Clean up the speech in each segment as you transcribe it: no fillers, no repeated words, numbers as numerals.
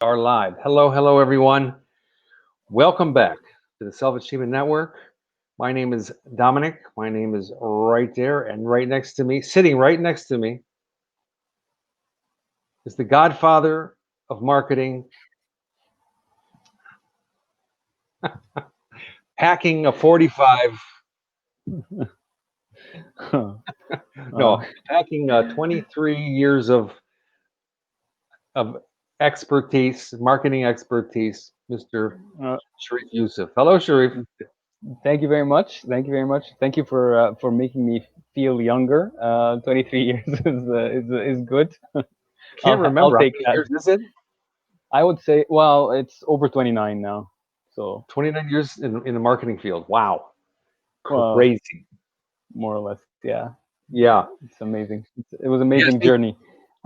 Are live. Hello, everyone. Welcome back to the Self Achievement Network. My name is Dominic. My name is right there, and right next to me, sitting right next to me, is the godfather of marketing, packing a 45, no, Uh, packing 23 years of expertise, marketing expertise, Mr. uh, Sharif Yusuf. Hello, Sharif. Thank you very much. Thank you very much. Thank you for making me feel younger. 23 years is good. Can't I'll remember how take many that. years is it? I would say, well, it's over 29 now. So, 29 years in the marketing field. Wow. well, Crazy. more or less, yeah. Yeah. It's amazing. It was Yeah. amazing See, journey.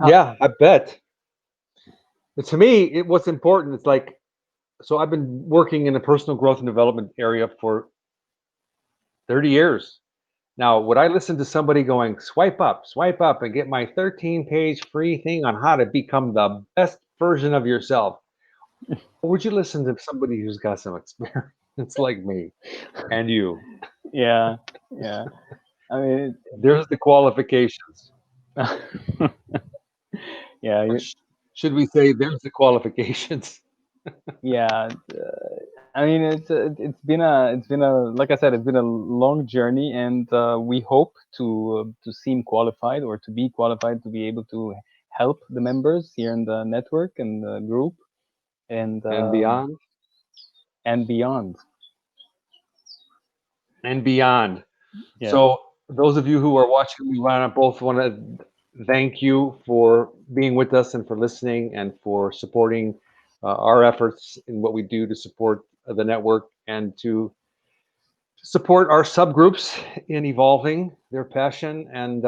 Uh, yeah, I bet. But to me, what's important is like, so I've been working in the personal growth and development area for 30 years. Now, would I listen to somebody going, swipe up, and get my 13-page free thing on how to become the best version of yourself? Or would you listen to somebody who's got some experience like me and you? yeah, yeah. I mean, There's the qualifications. yeah, Or should we say, there's the qualifications? yeah. I mean, it's been a like I said, it's been a long journey, and we hope to seem qualified or to be qualified to be able to help the members here in the network and the group and And beyond and beyond. and beyond. Yeah. So, those of you who are watching, we want to both want to thank you for being with us and for listening and for supporting our efforts in what we do to support the network and to support our subgroups in evolving their passion. And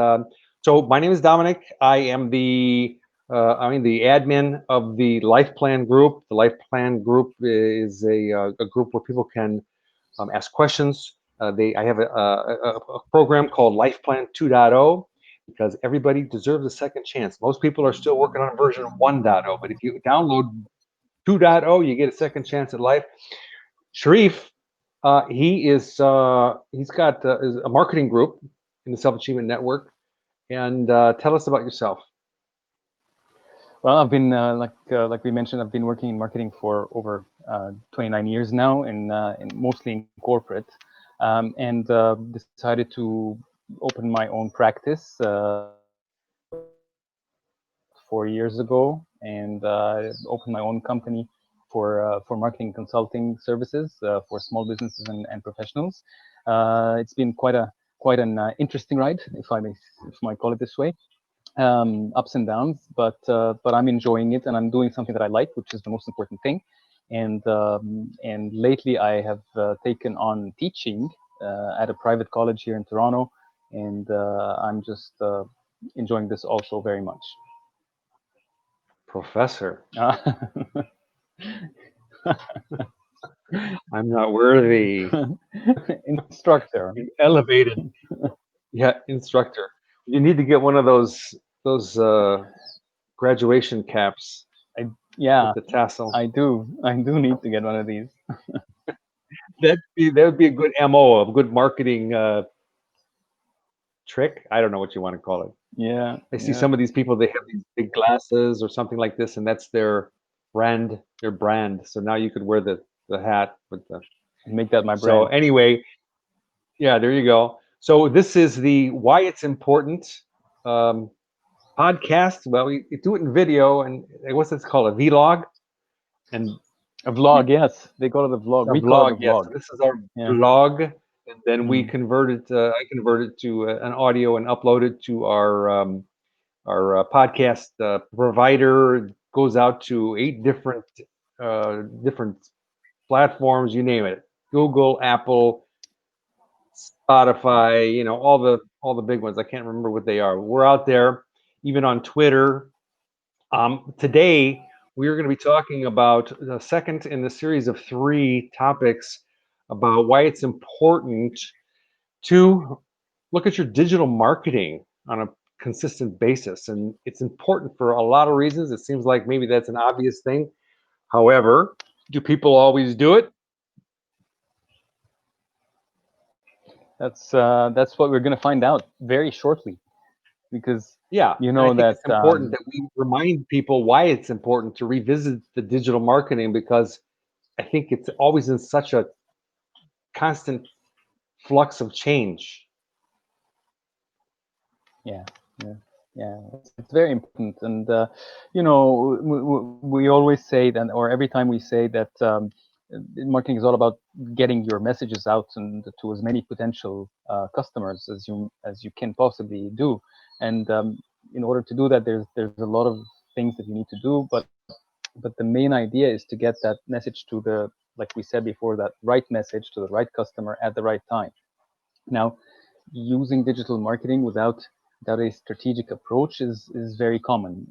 so, my name is Dominic. I am the admin of the Life Plan Group. The Life Plan Group is a group where people can ask questions. I have a program called Life Plan 2.0 because everybody deserves a second chance. Most people are still working on version 1.0, but if you download 2.0, you get a second chance at life. Sharif, he's got a marketing group in the Self Achievement Network, and tell us about yourself. Well, I've been like we mentioned, I've been working in marketing for over 29 years now, and mostly in corporate, and decided to open my own practice about 4 years ago, and opened my own company for marketing consulting services for small businesses and professionals. It's been quite an interesting ride, if I call it this way. Ups and downs, but I'm enjoying it, and I'm doing something that I like, which is the most important thing. And lately, I have taken on teaching at a private college here in Toronto, and I'm just enjoying this also very much. Professor, Uh, I'm not worthy. Instructor. Elevated. Yeah, instructor. You need to get one of those graduation caps I, with yeah, the tassel. I do. I do need to get one of these. That would be a good MO, a good marketing trick. I don't know what you want to call it. Yeah, I see yeah. some of these people, they have these big glasses or something like this, and that's their brand. So now you could wear the hat with the. Make that my So brand. anyway, yeah, there you go. So this is the why it's important um, podcast. Well, we do it in video, and what's it's called, a vlog, and A vlog, yes. They call it a vlog. a We call it vlog. a Yes, vlog. so this is our Yeah. vlog, and then we Mm. convert it. I convert it to an audio and upload it to our podcast provider. It goes out to 8 different platforms. You name it: Google, Apple, Spotify. All the big ones. I can't remember what they are. We're out there, even on Twitter. Today we are going to be talking about the second in the series of 3 topics about why it's important to look at your digital marketing on a consistent basis. And it's important for a lot of reasons. It seems like maybe that's an obvious thing, However, do people always do it? That's what we're going to find out very shortly, because Yeah, you and I know think that it's important that we remind people why it's important to revisit the digital marketing, because I think it's always in such a constant flux of change. yeah, yeah, yeah. It's very important, and you know, we always say that, or every time we say that marketing is all about getting your messages out and to as many potential customers as you can possibly do. And in order to do that, there's a lot of things that you need to do, but the main idea is to get that message to the, like we said before, that right message to the right customer at the right time. Now, using digital marketing without a strategic approach is very common,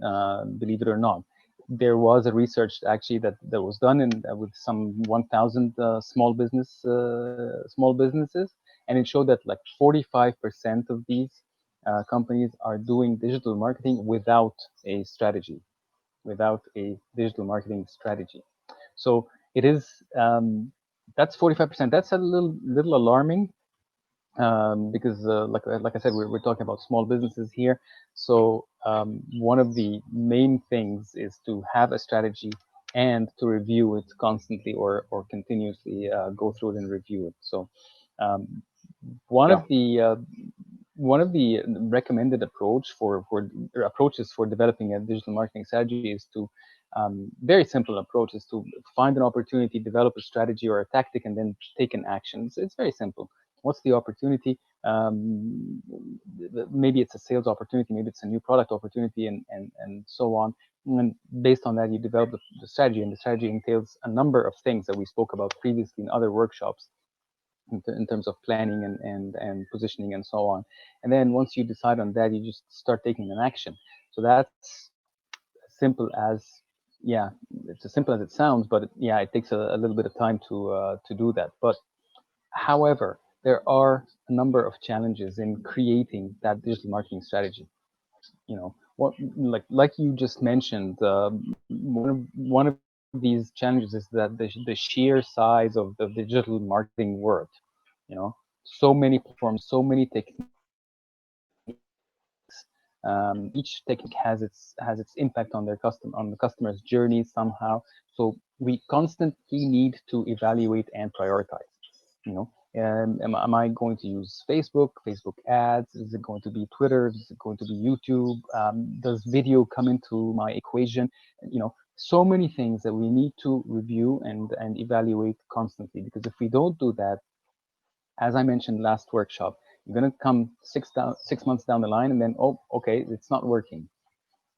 believe it or not. There was a research actually that was done with some 1,000 small businesses, and it showed that like 45% of these companies are doing digital marketing without a strategy, without a digital marketing strategy. So it is, that's 45%. That's a little alarming, because like I said, we're talking about small businesses here. So one of the main things is to have a strategy and to review it constantly, or continuously go through it and review it. So um, one Yeah. of the recommended approaches for developing a digital marketing strategy is to, very simple approach is to find an opportunity, develop a strategy or a tactic, and then take an action. So it's very simple. What's the opportunity? Maybe it's a sales opportunity, maybe it's a new product opportunity, and so on. And based on that, you develop the strategy, and the strategy entails a number of things that we spoke about previously in other workshops, in terms of planning and positioning and so on. And then once you decide on that, you just start taking an action. So that's simple as, yeah, it's as simple as it sounds, but yeah, it takes a little bit of time to do that. But however, there are a number of challenges in creating that digital marketing strategy. You know, what, like you just mentioned, one of these challenges is that the sheer size of the digital marketing world. You know, so many platforms, so many techniques. Each technique has its impact on on the customer's journey somehow. So we constantly need to evaluate and prioritize. You know, am I going to use Facebook ads? Is it going to be Twitter? Is it going to be YouTube? Does video come into my equation? You know, so many things that we need to review and evaluate constantly, because if we don't do that, as I mentioned last workshop, you're going to come 6 months down the line, and then, oh, okay, it's not working.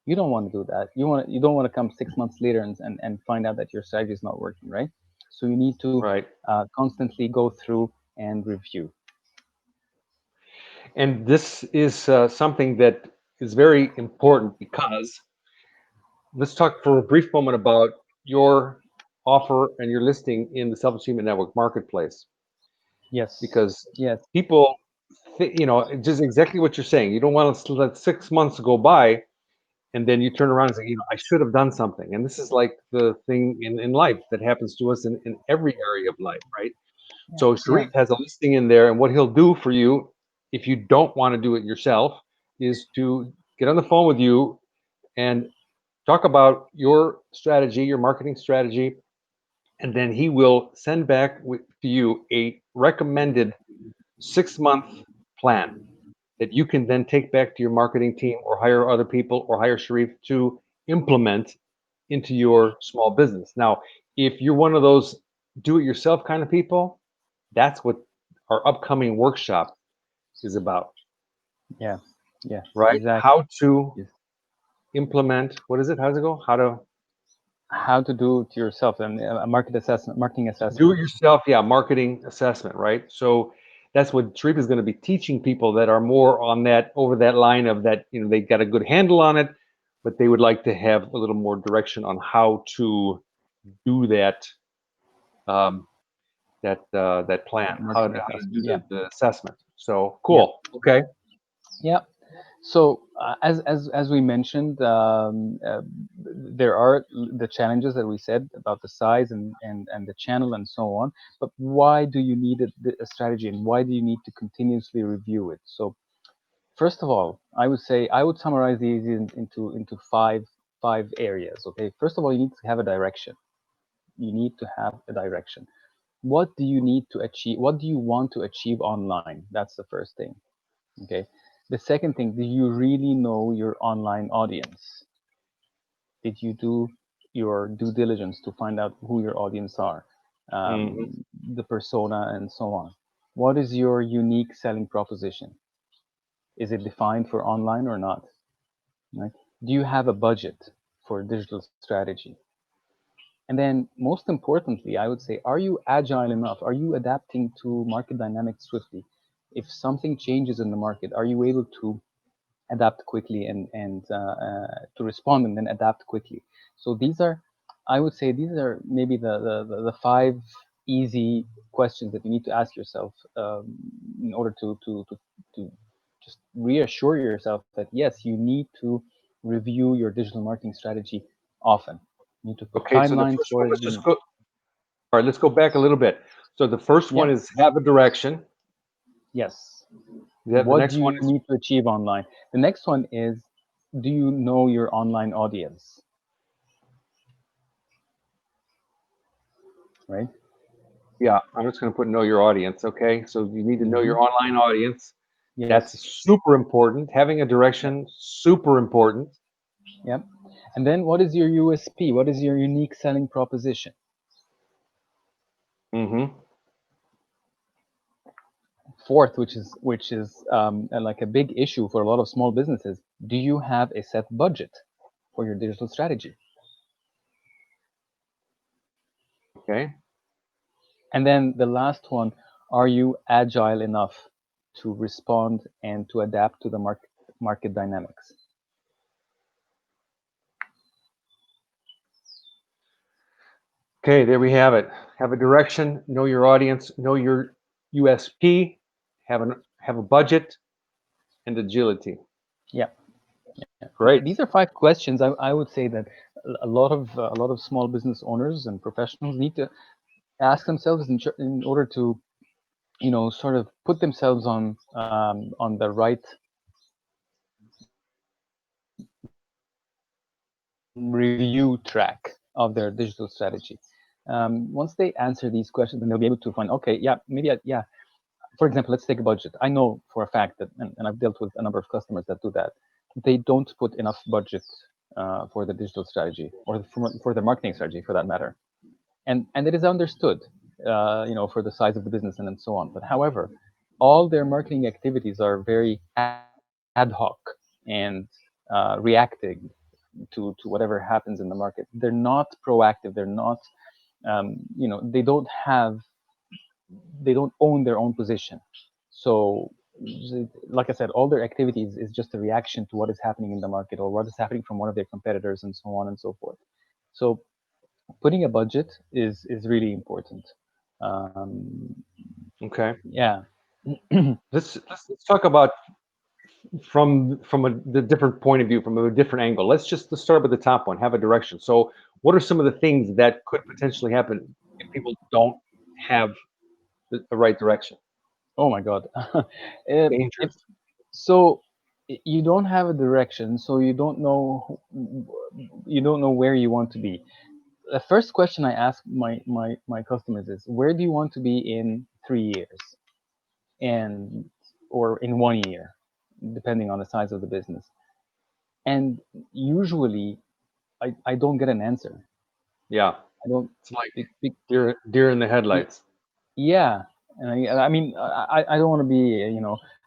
You don't want to do that. You don't want to come 6 months later and find out that your strategy is not working, right? So you need to Right. constantly go through and review. And this is something that is very important, because let's talk for a brief moment about your offer and your listing in the Self-Achievement Network marketplace, Yes. because Yes. people, just exactly what you're saying. You don't want to let 6 months go by and then you turn around and say, I should have done something. And this is like the thing in life that happens to us in every area of life, right? Yeah. So Yeah. Sharif has a listing in there, and what he'll do for you, if you don't want to do it yourself, is to get on the phone with you and talk about your strategy, your marketing strategy, and then he will send back to you a recommended 6-month plan that you can then take back to your marketing team, or hire other people, or hire Sharif to implement into your small business. Now, if you're one of those do-it-yourself kind of people, that's what our upcoming workshop is about, Yeah. Yeah. right? Exactly. How to Yes. implement, what is it? How does it go? How to How to do it yourself, and a marketing do assessment. it yourself. Yeah, marketing assessment, right? So that's what Sharif is going to be teaching people that are more on that, over that line of that, they got a good handle on it, but they would like to have a little more direction on how to do that, um, that plan, how Marketing to assessment. do Yeah. the assessment. So Yeah. cool. Okay. Yeah. So as we mentioned, there are the challenges that we said about the size and the channel and so on. But why do you need a strategy, and why do you need to continuously review it? So first of all, I would summarize these into five areas. Okay, first of all, you need to have a direction. You need to have a direction. What do you need to achieve? What do you want to achieve online? That's the first thing. Okay. The second thing, do you really know your online audience? Did you do your due diligence to find out who your audience are, Hmm. the persona, and so on? What is your unique selling proposition? Is it defined for online or not? Right? Do you have a budget for digital strategy? And then, most importantly, I would say, are you agile enough? Are you adapting to market dynamics swiftly? If something changes in the market, are you able to adapt quickly and to respond and then adapt quickly? So these are, I would say, these are maybe the five easy questions that you need to ask yourself in order to just reassure yourself that yes, you need to review your digital marketing strategy often. You need to put Okay, so the timelines first for one, it. let's just go. All right, let's go back a little bit. So the first Yeah, one is have a direction. yes. The What do next one you is need to achieve online? The next one is, do you know your online audience? Right? yeah. I'm just going to put know your audience. Okay, so you need to know Hmm. your online audience. That's Yes. super important. Having a Yep. direction, super important. Yep. And then what is your USP? What is your unique selling proposition? Hmm. Fourth, which is like a big issue for a lot of small businesses. Do you have a set budget for your digital strategy? Okay. And then the last one, are you agile enough to respond and to adapt to the market dynamics? Okay, there we have it. Have a direction, know your audience, know your USP, have a budget and agility. Yeah. Great. These are five questions. I would say that a lot of small business owners and professionals need to ask themselves in order to sort of put themselves on the right review track of their digital strategy. Once they answer these questions, then they'll be able to find, okay, yeah, maybe, yeah. For example, let's take a budget. I know for a fact that, and I've dealt with a number of customers that do that. They don't put enough budget for the digital strategy or for the marketing strategy, for that matter. And it is understood, for the size of the business and so on. But however, all their marketing activities are very ad hoc and reacting to whatever happens in the market. They're not proactive. They're not, they don't own their own position. So, like I said, all their activities is just a reaction to what is happening in the market or what is happening from one of their competitors and so on and so forth. So putting a budget is really important. Um, Okay. yeah. Let's talk about from the different point of view, from a different angle. Let's start with the top one. Have a direction. So, what are some of the things that could potentially happen if people don't have the right direction? Oh my God. if, if Dangerous. so, you don't have a direction, so you don't know where you want to be. The first question I ask my customers is, where do you want to be in 3 years, and or in 1 year, depending on the size of the business. And usually, I don't get an answer. Yeah, I don't. it's like Be, deer in the be, headlights. yeah, and I mean, I don't want to be,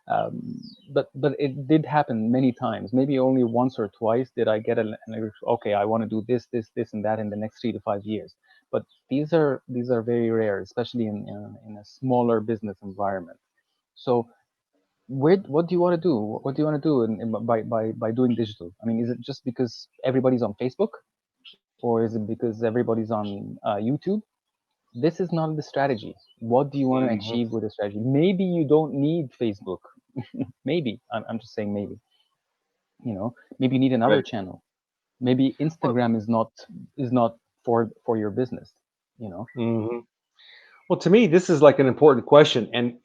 um, but it did happen many times. Maybe only once or twice did I get okay, I want to do this, and that in the next 3 to 5 years. But these are very rare, especially in a smaller business environment. So what do you want to do? What do you want to do by doing digital? I mean, is it just because everybody's on Facebook, or is it because everybody's on YouTube? This is not the strategy. What do you want to Hmm. achieve with the strategy? Maybe you don't need Facebook. Maybe I'm just saying maybe. Maybe you need another Right. channel. Maybe Well, Instagram is not for your business. mhm. Well, to me, this is like an important question, and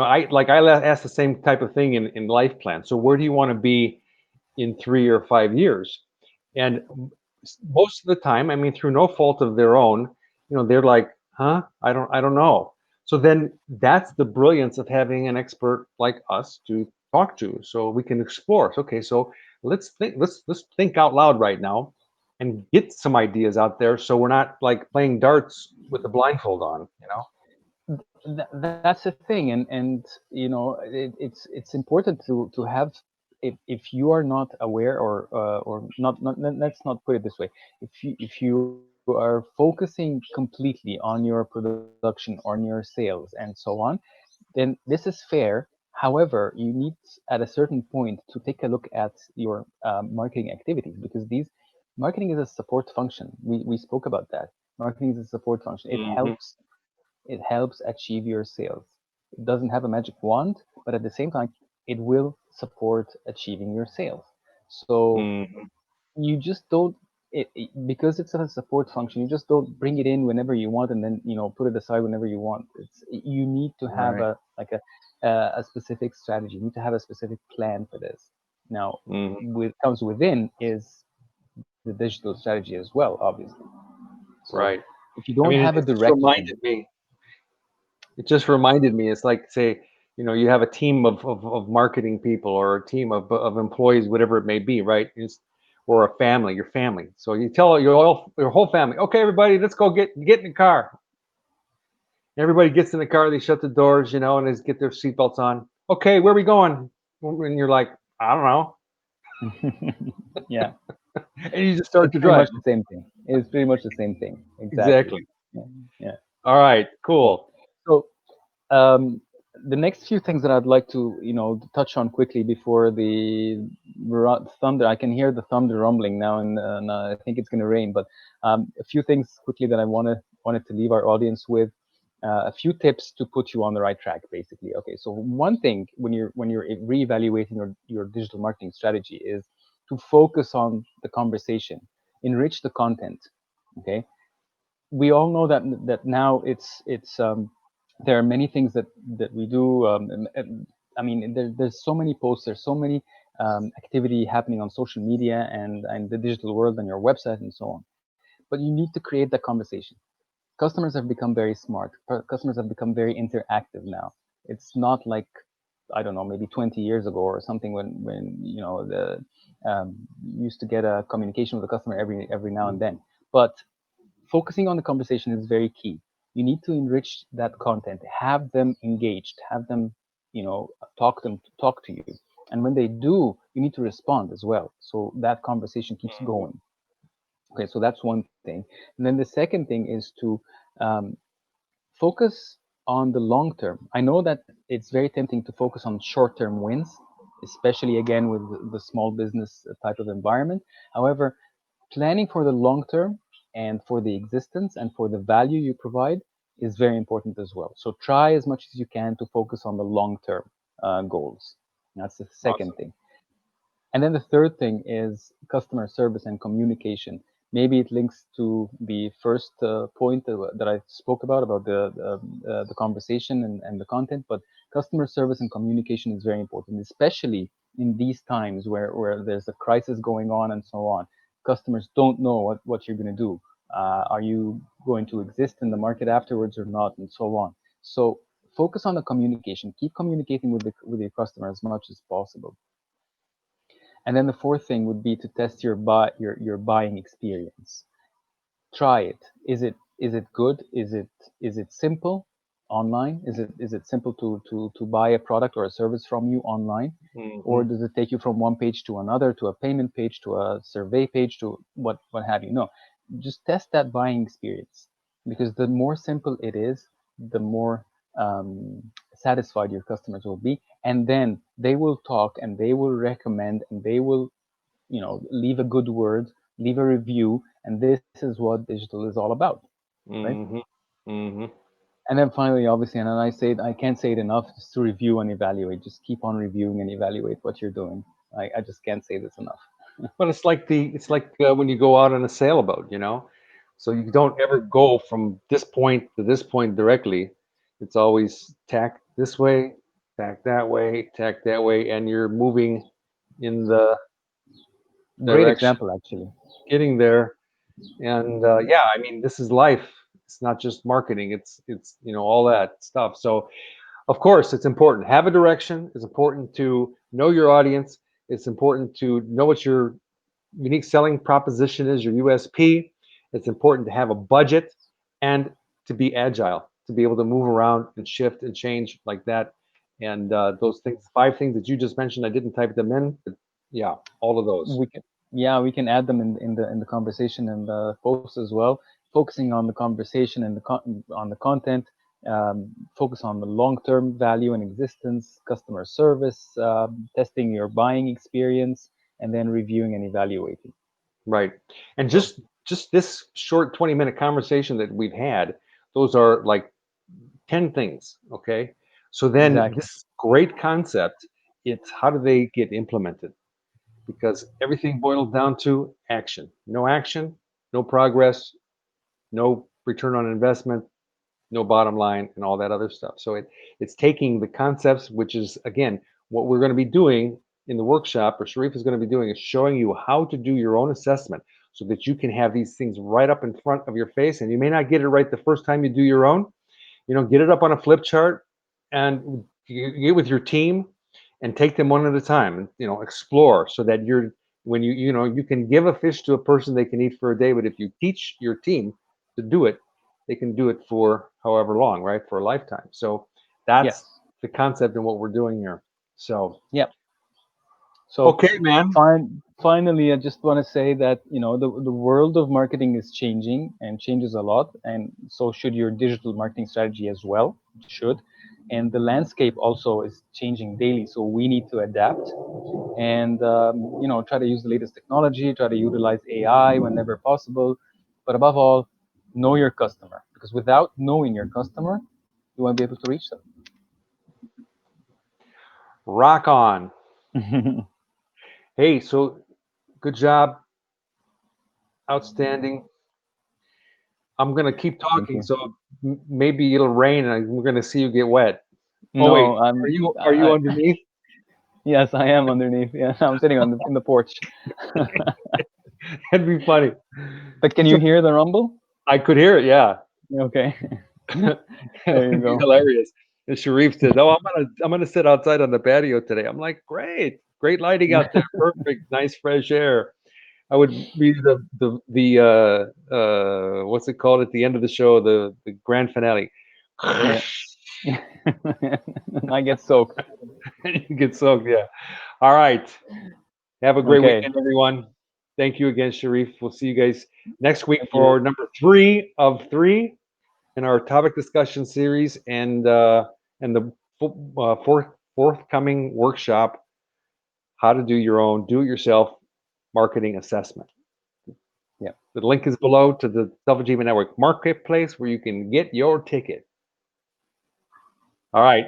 ask the same type of thing in life plan. So, where do you want to be in 3 or 5 years? And most of the time, I mean, through no fault of their own, they're like, "Huh? I don't know." So then, that's the brilliance of having an expert like us to talk to, so we can explore. So, okay, so let's think out loud right now, and get some ideas out there, so we're not like playing darts with the blindfold on. That's the thing, and it's important to have, if you are not aware, or not, let's not put it this way. If you are focusing completely on your production, on your sales, and so on, then this is fair. However, you need at a certain point to take a look at your marketing activities, because these marketing is a support function. We spoke about that. Marketing is a support function. it Mhm, helps it helps achieve your sales. It doesn't have a magic wand, but at the same time, it will support achieving your sales. So mhm. you just don't, because it's a support function. You just don't bring it in whenever you want, and then put it aside whenever you want. You need to have Right. a specific strategy. You need to have a specific plan for this. Now, Mhm. with comes within is the digital strategy as well, obviously. So Right. if you I don't mean, have a it just direction. reminded me. It just reminded me. It's like, say, you have a team of marketing people, or a team of employees, whatever it may be, right? Or a family, your family. So you tell your whole family, okay, everybody, let's go get in the car. Everybody gets in the car. They shut the doors, and they get their seatbelts on. Okay, where are we going? And you're like, I don't know, Yeah, and you just start it's to pretty drive. much the same thing. It's pretty much the same thing. Exactly. Exactly. Yeah. Yeah. All right. Yeah. Cool. So, um, the next few things that I'd like to, touch on quickly before the thunder. I can hear the thunder rumbling now, and I think it's going to rain. But a few things quickly that I wanted to leave our audience with. A few tips to put you on the right track, basically. Okay, so one thing when you're reevaluating your digital marketing strategy is to focus on the conversation, enrich the content. Okay, we all know that now it's there are many things that we do. I mean, there's so many posts, there's so many activity happening on social media and the digital world, and your website and so on. But you need to create that conversation. Customers have become very smart. Customers have become very interactive now. It's not like, I don't know, maybe 20 years ago or something, when the you used to get a communication with the customer every now and then. But focusing on the conversation is very key. You need to enrich that content, have them engaged, have them, talk to you. And when they do, you need to respond as well. So that conversation keeps Mhm. going. Okay, so that's one thing. And then the second thing is to um, focus on the long term. I know that it's very tempting to focus on short term wins, especially again with the small business type of environment. However, planning for the long term and for the existence and for the value you provide is very important as well. So try as much as you can to focus on the long term goals. That's the second Awesome. thing. And then the third thing is customer service and communication. Maybe it links to the first point that I spoke about the conversation and the content. But customer service and communication is very important, especially in these times where there's a crisis going on and so on. Customers don't know what you're going to do. Are you going to exist in the market afterwards or not, and so on. So focus on the communication. Keep communicating with your customer as much as possible. And then the fourth thing would be to test your buying experience. Try it. Is it good? Is it simple online? Is it simple to buy a product or a service from you online? Or Mhm. does it take you from one page to another, to a payment page, to a survey page, to what have you? No, just test that buying experience, because the more simple it is, the more satisfied your customers will be, and then they will talk and they will recommend and they will leave a good word, leave a review, and this is what digital is all about, right? Mhm. Mhm. And then finally, obviously, and I can't say it enough, just to review and evaluate. Just keep on reviewing and evaluate what you're doing. I just can't say this enough. But it's like when you go out on a sailboat, you know. So you don't ever go from this point to this point directly. It's always tack this way, tack that way, tack that way, and you're moving in the Great direction, example, actually. getting there. And yeah, I mean, this is life. It's not just marketing. It's all that stuff. So of course, it's important. Have a direction. It's important to know your audience. It's important to know what your unique selling proposition is, your USP. It's important to have a budget and to be agile, to be able to move around and shift and change like that. And those things, 5 things that you just mentioned, I didn't type them in, but yeah, all of those. We can, yeah, we can add them in the conversation and the post as well. Focusing on the conversation and on the content. Focus on the long-term value and existence, customer service, testing your buying experience, and then reviewing and evaluating. Right. And So just this short 20-minute conversation that we've had, those are like 10 things, okay? So then exactly. this great concept, it's how do they get implemented? Because everything boils down to action. No action, no progress, no return on investment, no bottom line, and all that other stuff. So it's taking the concepts, which is again what we're going to be doing in the workshop, or Sharif is going to be doing, is showing you how to do your own assessment so that you can have these things right up in front of your face. And you may not get it right the first time you do your own. Get it up on a flip chart and you get with your team and take them one at a time and explore so that you're when you can give a fish to a person they can eat for a day, but if you teach your team to do it, they can do it for however long, right? For a lifetime. So that's Yes. the concept and what we're doing here. So Yep. So okay, man. finally, I just want to say that the world of marketing is changing and changes a lot, and so should your digital marketing strategy as well. It should, and the landscape also is changing daily. So we need to adapt and try to use the latest technology, try to utilize AI whenever possible, but above all, know your customer, because without knowing your customer, you won't be able to reach Rock on. them. Hey, so good job. Outstanding. I'm gonna keep Thank talking, you. so maybe it'll rain and we're gonna see you get wet. Oh wait, No, are you underneath? yes, I am underneath. Yeah, I'm sitting in the porch. That'd be funny. But can you So hear the rumble? I could hear it, yeah. Okay, That there you would be go. hilarious. And Sharif said, "Oh, I'm gonna sit outside on the patio today." I'm like, great lighting out there, perfect, nice fresh air. I would be the what's it called at the end of the show, the grand finale. Yeah, I get soaked. You get soaked, yeah. All right. Have a great Okay, weekend, everyone. Thank you again, Sharif. We'll see you guys next week thank you. for number 3 of 3 in our topic discussion series, and the forthcoming workshop, how to do your own do-it-yourself marketing assessment. Yeah, The link is below to the Self-Achievement Network Marketplace where you can get your ticket. All right.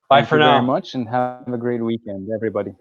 Bye thank for you very now. much, and have a great weekend, everybody.